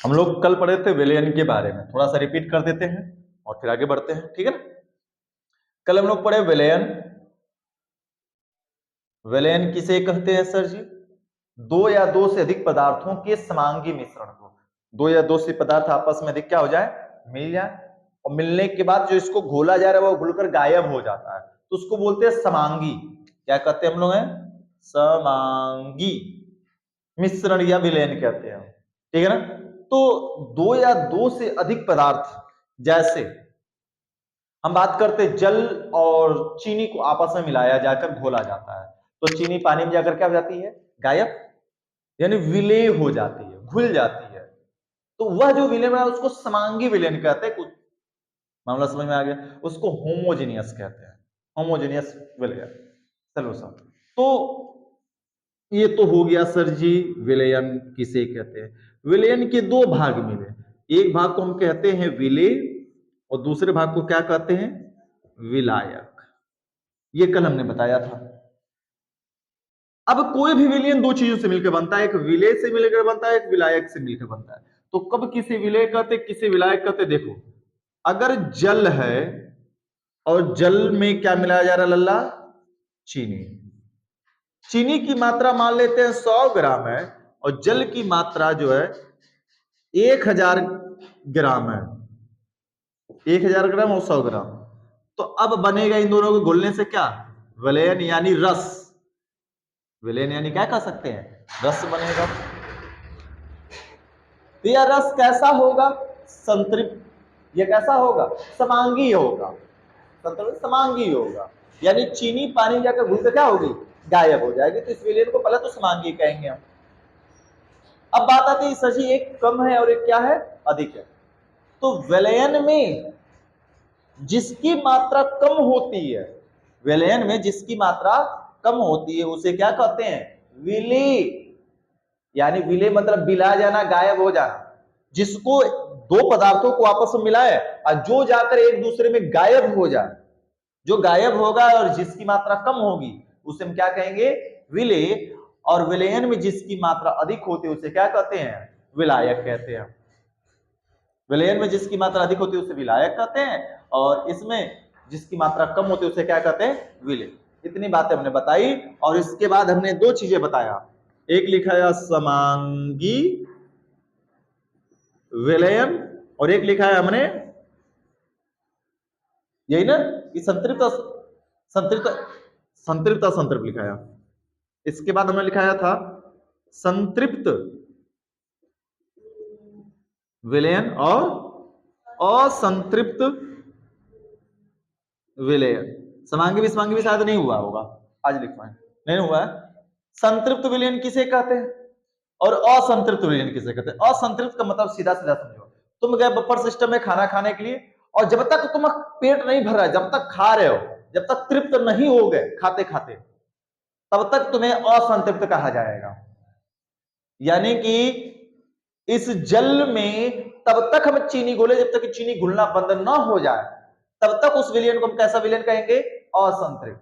हम लोग कल पढ़े थे विलयन के बारे में, थोड़ा सा रिपीट कर देते हैं और फिर आगे बढ़ते हैं, ठीक है ना। कल हम लोग पढ़े विलयन। विलयन किसे कहते हैं सर जी? दो या दो से अधिक पदार्थों के समांगी मिश्रण को। दो या दो से पदार्थ आपस में अधिक क्या हो जाए, मिल जाए, और मिलने के बाद जो इसको घोला जा रहा है वो घुलकर गायब हो जाता है, तो उसको बोलते हैं समांगी। क्या कहते हैं हम लोग? हैं समांगी मिश्रण या विलयन कहते हैं, ठीक है ना। तो दो या दो से अधिक पदार्थ, जैसे हम बात करते हैं जल और चीनी को आपस में मिलाया जाकर घोला जाता है, तो चीनी पानी में जाकर क्या हो जाती है, गायब, यानी विलय हो जाती है, घुल जाती है। तो वह जो विलय है उसको समांगी विलयन कहते हैं। कुछ मामला समझ में आ गया? उसको होमोजेनियस कहते हैं, होमोजेनियस विलय सॉल्यूशन। तो ये तो हो गया सर जी विलयन किसे कहते हैं। विलयन के दो भाग मिले, एक भाग को हम कहते हैं विलय और दूसरे भाग को क्या कहते हैं, विलायक। ये कल हमने बताया था। अब कोई भी विलयन दो चीजों से मिलकर बनता है, एक विलय से मिलकर बनता है, एक विलायक से मिलकर बनता है। तो कब किसे विलय कहते, किसे विलायक कहते? देखो, अगर जल है और जल में क्या मिलाया जा रहा है लल्ला, चीनी। चीनी की मात्रा मान लेते हैं 100 ग्राम है और जल की मात्रा जो है 1000 ग्राम है, 1000 ग्राम और 100 ग्राम। तो अब बनेगा इन दोनों को घुलने से क्या, विलयन यानी रस। विलयन यानी क्या कह सकते हैं, रस बनेगा। तो यह रस कैसा होगा, संतृप्त। यह कैसा होगा, समांगी होगा, संतृप्त समांगी होगा, यानी चीनी पानी जाकर घुलकर क्या होगी, गायब हो जाएगी। तो इस विलयन को पहले तो समांगी कहेंगे हम। अब बात आती है सर जी एक कम है और एक क्या है, अधिक है। तो विलयन में जिसकी मात्रा कम होती है, विलयन में जिसकी मात्रा कम होती है उसे क्या कहते हैं, विलय। यानी विलय मतलब विला जाना, गायब हो जाना। जिसको दो पदार्थों को आपस में मिलाए और जो जाकर एक दूसरे में गायब हो जाए, जो गायब होगा और जिसकी मात्रा कम होगी उसे हम क्या कहेंगे, विलय। और विलयन में जिसकी मात्रा अधिक होती है उसे क्या कहते हैं, विलायक कहते हैं। विलयन में जिसकी मात्रा अधिक होती है उसे विलायक कहते हैं, और इसमें जिसकी मात्रा कम होती है उसे क्या कहते हैं, विलय। इतनी बातें हमने बताई और इसके बाद हमने दो चीजें बताया, एक लिखा है समांगी विलयन और एक लिखा है हमने यही ना कि संतृप्त संतृप्त संतृप्त असंतृप्त लिखाया। इसके बाद हमने लिखाया था संतृप्त विलयन और असंतृप्त विलयन। समांगी विस्मांगी भी शायद नहीं हुआ होगा, आज लिखवाएं, नहीं हुआ है। संतृप्त विलयन किसे कहते हैं और असंतृप्त विलयन किसे कहते हैं। असंतृप्त का मतलब सीधा सीधा समझो, तुम गए बफर सिस्टम में खाना खाने के लिए और जब तक तुम पेट नहीं भर रहा है, जब तक खा रहे हो, जब तक तृप्त नहीं हो गए खाते खाते, तब तक तुम्हें असंतृप्त कहा जाएगा। यानी कि इस जल में तब तक हम चीनी घोले जब तक चीनी घुलना बंद ना हो जाए, तब तक उस विलयन को हम कैसा विलयन कहेंगे, असंतृप्त।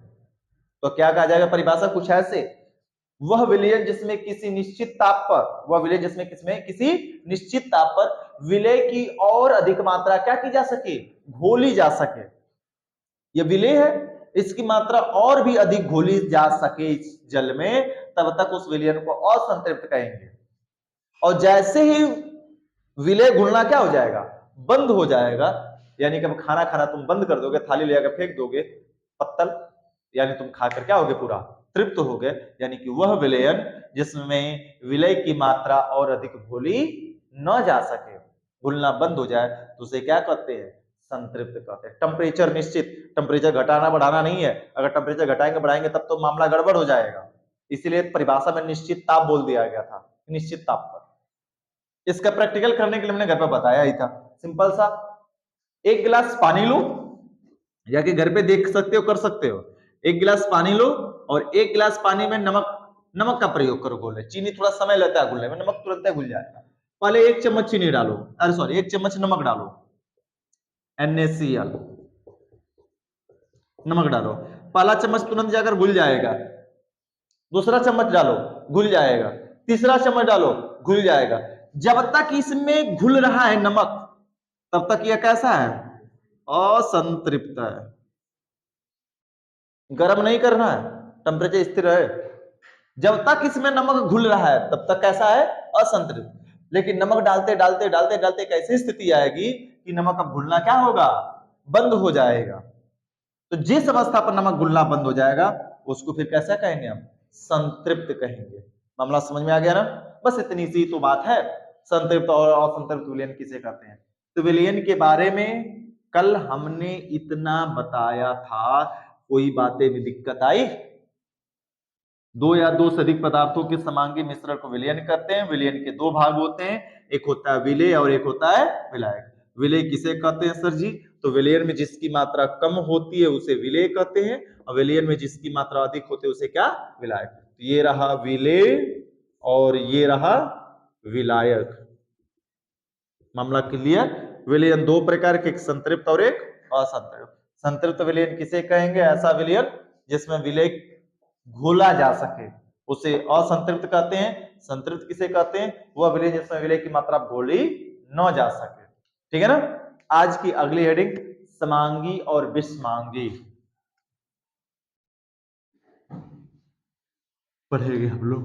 तो क्या कहा जाएगा, परिभाषा कुछ ऐसे, वह विलयन जिसमें किसी निश्चित ताप पर, वह विलय जिसमें किसमें किसी निश्चित ताप पर विलय की और अधिक मात्रा क्या की जा सके, घोली जा सके। यह विलय है, इसकी मात्रा और भी अधिक घोली जा सके इस जल में, तब तक उस विलयन को असंतृप्त कहेंगे। और जैसे ही विलय घुलना क्या हो जाएगा, बंद हो जाएगा, यानी कि अब खाना खाना तुम बंद कर दोगे, थाली ले जाकर फेंक दोगे, पत्तल, यानी तुम खाकर क्या होगे, पूरा तृप्त हो गए, यानी कि वह विलयन जिसमें विलय की मात्रा और अधिक घोली न जा सके, घुलना बंद हो जाए, तो उसे क्या कहते हैं, संतृप्त कहते हैं। टेम्परेचर निश्चित, टेम्परेचर घटाना बढ़ाना नहीं है, अगर टेम्परेचर घटाएंगे बढ़ाएंगे तब तो मामला गड़बड़ हो जाएगा। इसीलिए परिभाषा में निश्चित ताप बोल दिया गया था, निश्चित ताप पर। इसका प्रैक्टिकल करने के लिए मैंने घर पर बताया ही था, सिंपल सा। एक गिलास पानी लो, जाके घर पे देख सकते हो, कर सकते हो। एक गिलास पानी लो और एक गिलास पानी में नमक का प्रयोग करो घोलने। चीनी थोड़ा समय लेता है घुलने में, नमक तुरंत घुल जाएगा। पहले 1 चम्मच चीनी डालो, अरे सॉरी 1 चम्मच नमक डालो, NaCl नमक डालो। पहला चम्मच तुरंत जाकर घुल जाएगा, दूसरा चम्मच डालो घुल जाएगा, तीसरा चम्मच डालो घुल जाएगा, जब तक इसमें घुल रहा है नमक तब तक यह कैसा है, असंतृप्त है। गर्म नहीं करना है, टेम्परेचर स्थिर है। जब तक इसमें नमक घुल रहा है तब तक कैसा है, असंतृप्त। लेकिन नमक डालते डालते डालते डालते कैसी स्थिति आएगी कि नमक अब घुलना क्या होगा, बंद हो जाएगा। तो जिस अवस्था पर नमक घुलना बंद हो जाएगा उसको फिर कैसा कहेंगे, हम संतृप्त कहेंगे। मामला समझ में आ गया ना, बस इतनी सी तो बात है। संतृप्त और असंतृप्त विलयन किसे कहते हैं। तो विलयन के बारे में कल हमने इतना बताया था, कोई बातें में दिक्कत आई। दो या दो से अधिक पदार्थों के समांगी मिश्रण को विलयन कहते हैं। विलयन के दो भाग होते हैं, एक होता है विलेय और एक होता है विलायक। विलेय किसे कहते हैं सर जी, तो विलयन में जिसकी मात्रा कम होती है उसे विलेय कहते हैं, और विलयन में जिसकी मात्रा अधिक होती है उसे क्या, विलायक। तो ये रहा विलेय और ये रहा विलायक। मामला क्लियर। विलयन दो प्रकार के, एक संतृप्त और एक असंतृप्त। संतृप्त विलयन किसे कहेंगे, ऐसा विलयन जिसमें विलेय घोला जा सके उसे असंतृप्त कहते हैं। संतृप्त किसे कहते हैं, वह विलय जिसमें विलय की मात्रा घोली न जा सके। ठीक है ना। आज की अगली हेडिंग समांगी और विषमांगी पढ़ेंगे हम लोग।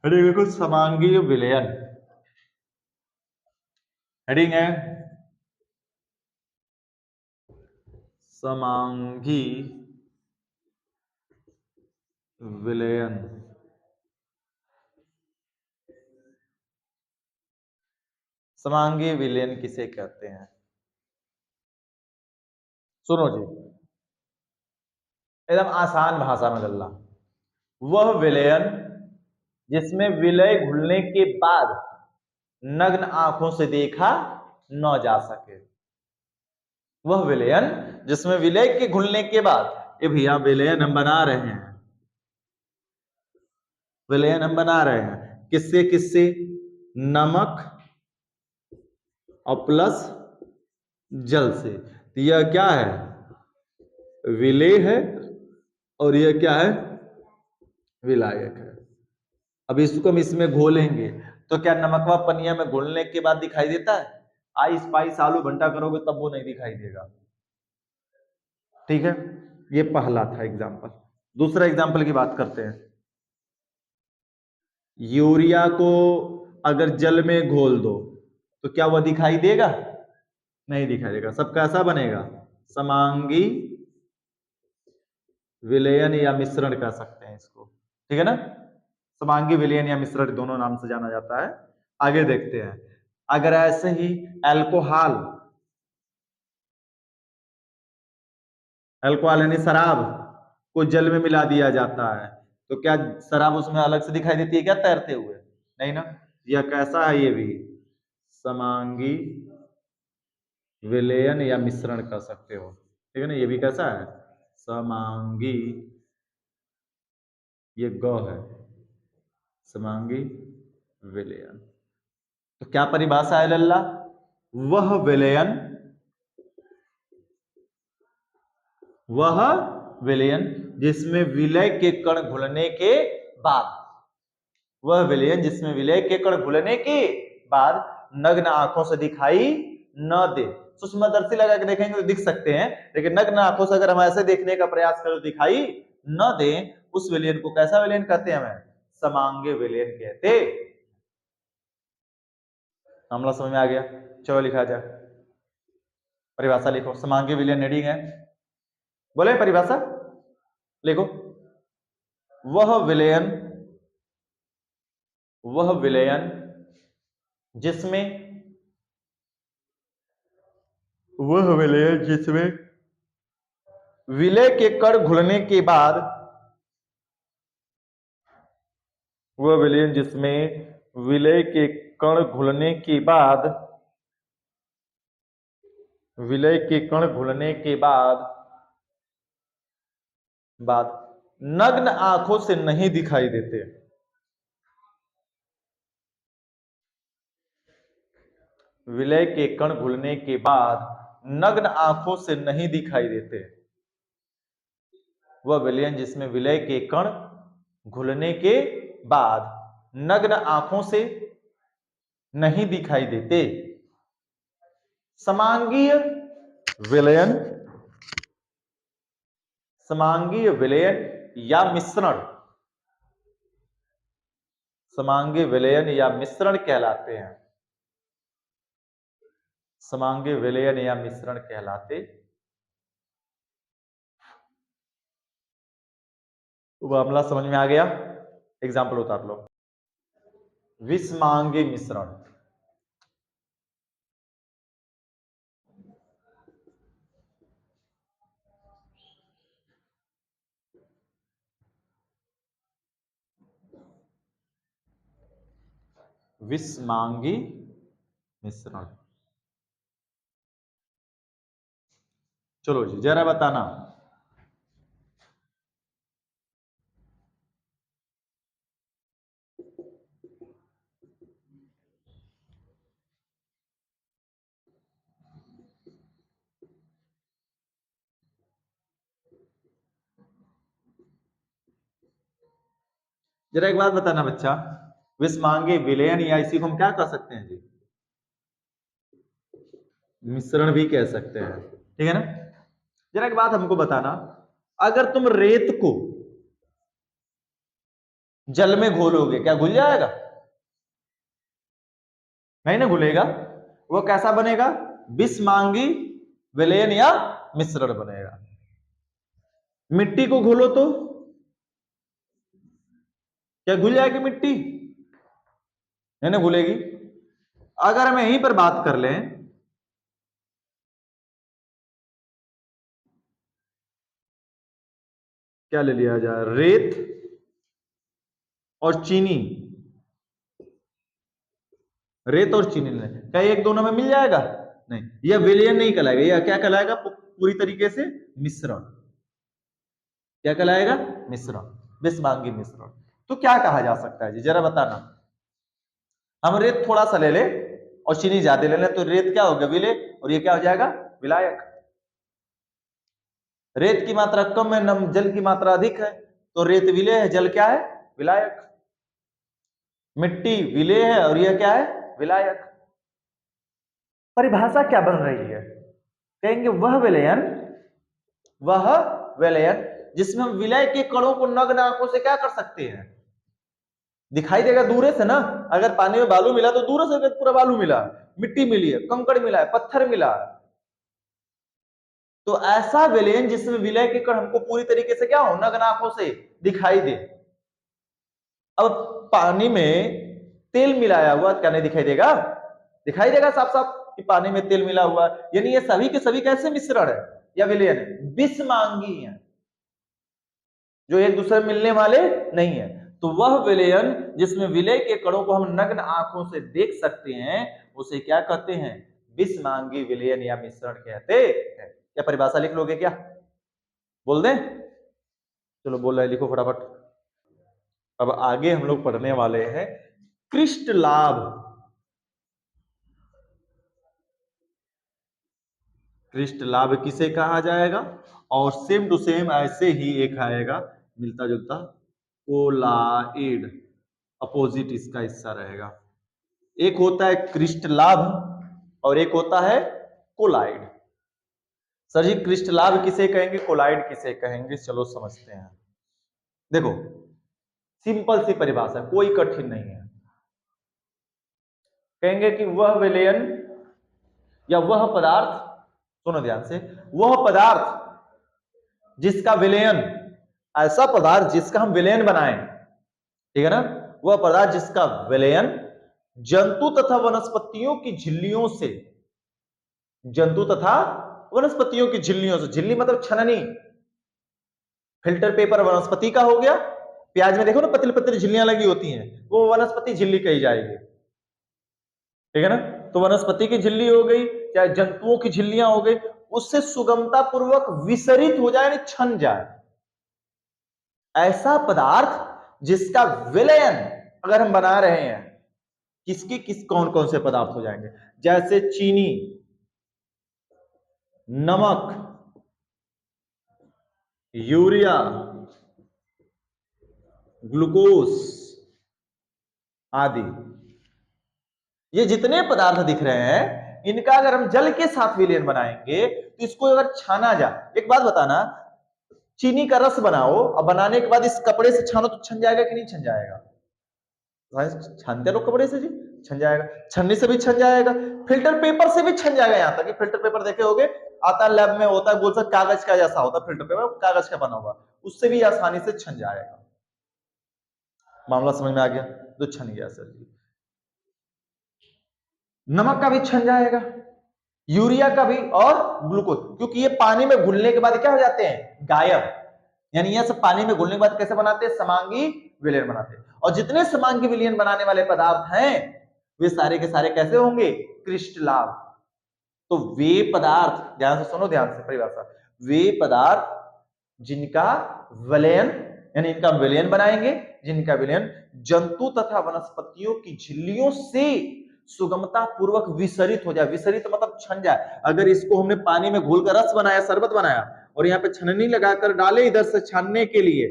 हेडिंग देखो, समांगी विलयन। हेडिंग है समांगी विलयन। समांगी विलयन किसे कहते हैं, सुनो जी, एकदम आसान भाषा में डल्ला। वह विलयन जिसमें विलय घुलने के बाद नग्न आंखों से देखा न जा सके। वह विलयन जिसमें विलय के घुलने के बाद, ये भैया विलयन हम बना रहे हैं, विलयन हम बना रहे हैं किससे किससे, नमक और प्लस जल से। तो यह क्या है, विलेय है, और यह क्या है, विलायक है। अब इसको हम इसमें घोलेंगे तो क्या नमकवा पनिया में घोलने के बाद दिखाई देता है, आइस पाइस आलू भंटा करोगे तब वो नहीं दिखाई देगा। ठीक है, ये पहला था एग्जाम्पल। दूसरा एग्जाम्पल की बात करते हैं। यूरिया को अगर जल में घोल दो तो क्या वह दिखाई देगा, नहीं दिखाई देगा। सब कैसा बनेगा, समांगी विलयन या मिश्रण कह सकते हैं इसको। ठीक है ना, समांगी विलयन या मिश्रण दोनों नाम से जाना जाता है। आगे देखते हैं, अगर ऐसे ही अल्कोहल, अल्कोहल यानी शराब को जल में मिला दिया जाता है तो क्या शराब उसमें अलग से दिखाई देती है क्या तैरते हुए, नहीं ना। यह कैसा है, ये भी समांगी विलयन या मिश्रण कर सकते हो। ठीक है ना, ये भी कैसा है, समांगी, ये ग है, समांगी विलयन। तो क्या परिभाषा है लल्ला, वह विलयन, वह विलयन जिसमें विलय के कण घुलने के बाद, वह विलयन जिसमें विलय के कण घुलने के बाद नग्न आंखों से दिखाई न दे। सूक्ष्मदर्शी लगा के देखेंगे तो दिख सकते हैं, लेकिन नग्न आंखों से अगर हम ऐसे देखने का प्रयास करें तो दिखाई न दे, उस विलयन को कैसा विलयन कहते हैं, हमें समांगी विलयन कहते। मामला समझ में आ गया, चलो लिखा जाए, परिभाषा लिखो। समांगी विलयन हेडिंग है, बोले परिभाषा लिखो। वह विलयन, वह विलयन जिसमें, वह विलयन जिसमें विलय के कण घुलने के बाद, वह विलयन जिसमें विलय के कण घुलने के बाद, विलय के कण घुलने के बाद नग्न आंखों से नहीं दिखाई देते। विलय के कण घुलने के बाद नग्न आंखों से नहीं दिखाई देते। वह विलयन जिसमें विलय के कण घुलने के बाद नग्न आंखों से नहीं दिखाई देते। समांगीय विलयन, समांगीय विलयन या मिश्रण, समांगीय विलयन या मिश्रण कहलाते हैं, समांगीय विलयन या मिश्रण कहलाते। वो मामला समझ में आ गया? एग्जाम्पल उतार लो। विषमांगी मिश्रण, विषमांगी मिश्रण। चलो जी जरा बताना। जरा एक बात बताना बच्चा, विषमांगी विलयन या इसी को हम क्या कह सकते हैं जी? मिश्रण भी कह सकते हैं, ठीक है ना। जरा एक बात हमको बताना, अगर तुम रेत को जल में घोलोगे क्या घुल जाएगा? नहीं ना घुलेगा। वो कैसा बनेगा? विषमांगी विलयन या मिश्रण बनेगा। मिट्टी को घोलो तो क्या घुल जाएगी मिट्टी? नहीं ना घुलेगी। अगर हम यहीं पर बात कर लें, क्या ले लिया जाए, रेत और चीनी, रेत और चीनी ले, क्या एक दोनों में मिल जाएगा? नहीं, यह विलयन नहीं कहलाएगा, यह क्या कहलाएगा? पूरी तरीके से मिश्रण। क्या कहलाएगा? मिश्रण, विषमांगी मिश्रण। तो क्या कहा जा सकता है जी, जरा बताना। हम रेत थोड़ा सा ले ले और चीनी ज्यादा ले लें तो रेत क्या हो गया? विलय, और ये क्या हो जाएगा? विलायक। रेत की मात्रा कम है, नम जल की मात्रा अधिक है, तो रेत विलय है, जल क्या है? विलायक। मिट्टी विलय है और यह क्या है? विलायक। परिभाषा क्या बन रही है? कहेंगे वह विलयन, वह विलयन जिसमें हम विलय के कणों को नग्न आंखों से क्या कर सकते हैं? दिखाई देगा दूर से ना। अगर पानी में बालू मिला तो दूर से पूरा बालू मिला, मिट्टी मिली है, कंकड़ मिला है, पत्थर मिला है। तो ऐसा विलयन जिसमें विलय के कण हमको पूरी तरीके से क्या हो? नग्न आंखों से दिखाई दे। अब पानी में तेल मिलाया हुआ क्या नहीं दिखाई देगा? दिखाई देगा साफ साफ कि पानी में तेल मिला हुआ। यानी ये सभी के सभी कैसे मिश्रण है या विलयन है? विषमांगी है, जो एक दूसरे में मिलने वाले नहीं है। तो वह विलयन जिसमें विलय के कणों को हम नग्न आंखों से देख सकते हैं उसे क्या कहते हैं? विषमांगी विलयन या मिश्रण कहते हैं। क्या परिभाषा लिख लोगे क्या? बोल दें? चलो बोल रहे लिखो फटाफट। अब आगे हम लोग पढ़ने वाले हैं कृष्ण लाभ। कृष्ण लाभ किसे कहा जाएगा? और सेम टू सेम ऐसे ही एक आएगा मिलता जुलता, कोलाइड, अपोजिट इसका हिस्सा रहेगा। एक होता है कृष्ण लाभ और एक होता है कोलाइड। सर जी कृष्ण लाभ किसे कहेंगे, कोलाइड किसे कहेंगे? चलो समझते हैं। देखो सिंपल सी परिभाषा, कोई कठिन नहीं है। कहेंगे कि वह विलयन या वह पदार्थ, सुनो ध्यान से, वह पदार्थ जिसका विलयन, ऐसा पदार्थ जिसका हम विलयन बनाएं, ठीक है ना, वह पदार्थ जिसका विलयन जंतु तथा वनस्पतियों की झिल्लियों से, जंतु तथा वनस्पतियों की झिल्लियों से, झिल्ली मतलब छननी, फिल्टर पेपर वनस्पति का हो गया, प्याज में देखो ना पतली पतली झिल्लियां लगी होती हैं, वो वनस्पति झिल्ली कही जाएगी, ठीक है ना। तो वनस्पति की झिल्ली हो गई, चाहे जंतुओं की झिल्लियां हो गई, उससे सुगमता पूर्वक विसरित हो जाए, छन जाए, ऐसा पदार्थ जिसका विलयन अगर हम बना रहे हैं, किसकी किस कौन कौन से पदार्थ हो जाएंगे? जैसे चीनी, नमक, यूरिया, ग्लूकोज आदि। ये जितने पदार्थ दिख रहे हैं इनका अगर हम जल के साथ विलयन बनाएंगे तो इसको अगर छाना जाए, एक बात बताना, चीनी का रस बनाओ और बनाने के बाद इस कपड़े से छानो तो छन जाएगा कि नहीं छन जाएगा? छानते लोग कपड़े से जी, छन जाएगा, छन्नी से भी छन जाएगा, फिल्टर पेपर से भी छन जाएगा। यहां तक कि फिल्टर पेपर देखे होगे, आता है लैब में, होता है गोल सा कागज का जैसा होता है फिल्टर पेपर, कागज का बना हुआ, उससे भी आसानी से छन जाएगा। मामला समझ में आ गया? तो छन गया सर जी। नमक का भी छन जाएगा, यूरिया का भी, और ग्लूकोज, क्योंकि ये पानी में घुलने के बाद क्या हो जाते हैं? गायब। यानी ये सब पानी में घुलने के बाद कैसे बनाते हैं? समांगी विलयन बनाते हैं। और जितने समांगी विलयन बनाने वाले पदार्थ हैं वे सारे के सारे कैसे होंगे? क्रिस्टलाभ। तो वे पदार्थ, ध्यान से सुनो, ध्यान से परिभाषा, वे पदार्थ जिनका विलयन, यानी इनका विलयन बनाएंगे, जिनका विलयन जंतु तथा वनस्पतियों की झिल्लियों से सुगमता पूर्वक विसरित हो जाए। विसरित मतलब छन जाए। अगर इसको हमने पानी में घोल कर रस बनाया, शरबत बनाया, और यहाँ पे छननी लगाकर डाले इधर से छानने के लिए,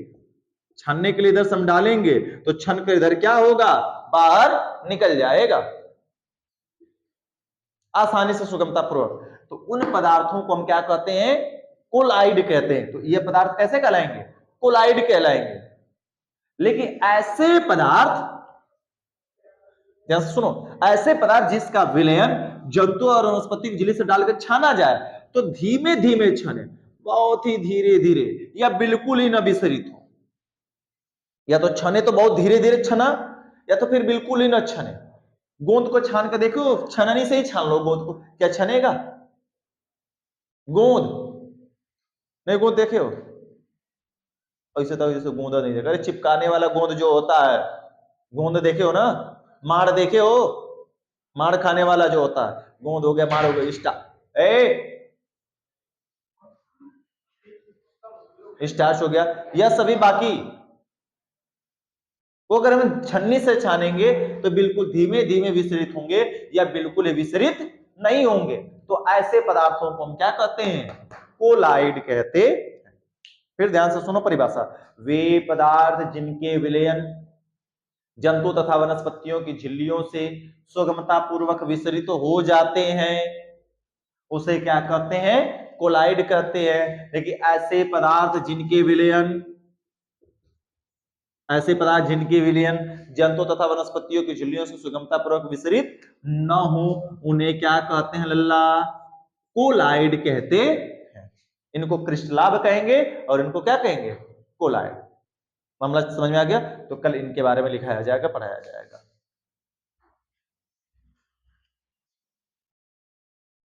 छानने के लिए इधर से हम डालेंगे तो छन कर इधर क्या होगा? बाहर निकल जाएगा आसानी से, सुगमता पूर्वक। तो उन पदार्थों को हम क्या कहते हैं? कोलाइड कहते हैं। तो ये पदार्थ कैसे कहलाएंगे? कोलाइड कहलाएंगे। लेकिन ऐसे पदार्थ, ध्यान से सुनो, ऐसे पदार्थ जिसका विलयन जंतु और वनस्पति की झिल्ली से डालकर छाना जाए तो धीमे धीमे छने, बहुत ही धीरे धीरे, या बिल्कुल ही न विसरित हो। या तो छने तो बहुत धीरे धीरे छना, या तो फिर बिल्कुल ही न छने। गोंद को छान कर देखो, छननी से ही छान लो गोंद को, क्या छनेगा गोंद? नहीं गोंद देखे हो? ऐसे तो जैसे गोंदा नहीं देखा, अरे चिपकाने वाला गोंद जो होता है, गोंद देखे हो ना? माड़ देखे हो? माड़ खाने वाला जो होता है, गोंद हो गया, माड़ हो गया, स्टार्च हो गया, यह सभी बाकी, वो अगर हम छन्नी से छानेंगे तो बिल्कुल धीमे धीमे विसरित होंगे या बिल्कुल ही विसरित नहीं होंगे। तो ऐसे पदार्थों को हम क्या कहते हैं? कोलाइड कहते हैं। फिर ध्यान से सुनो परिभाषा, वे पदार्थ जिनके विलयन जंतु तथा वनस्पतियों की झिल्लियों से सुगमता पूर्वक विसरित हो जाते हैं उसे क्या कहते हैं? कोलाइड कहते हैं। लेकिन ऐसे पदार्थ जिनके विलयन जंतु तथा वनस्पतियों की झिल्लियों से सुगमता पूर्वक विसरित न हो उन्हें क्या कहते हैं लल्ला? कोलाइड कहते हैं। इनको क्रिस्टलाभ कहेंगे और इनको क्या कहेंगे? कोलाइड। मामला समझ में आ गया? तो कल इनके बारे में लिखाया जाएगा, पढ़ाया जाएगा।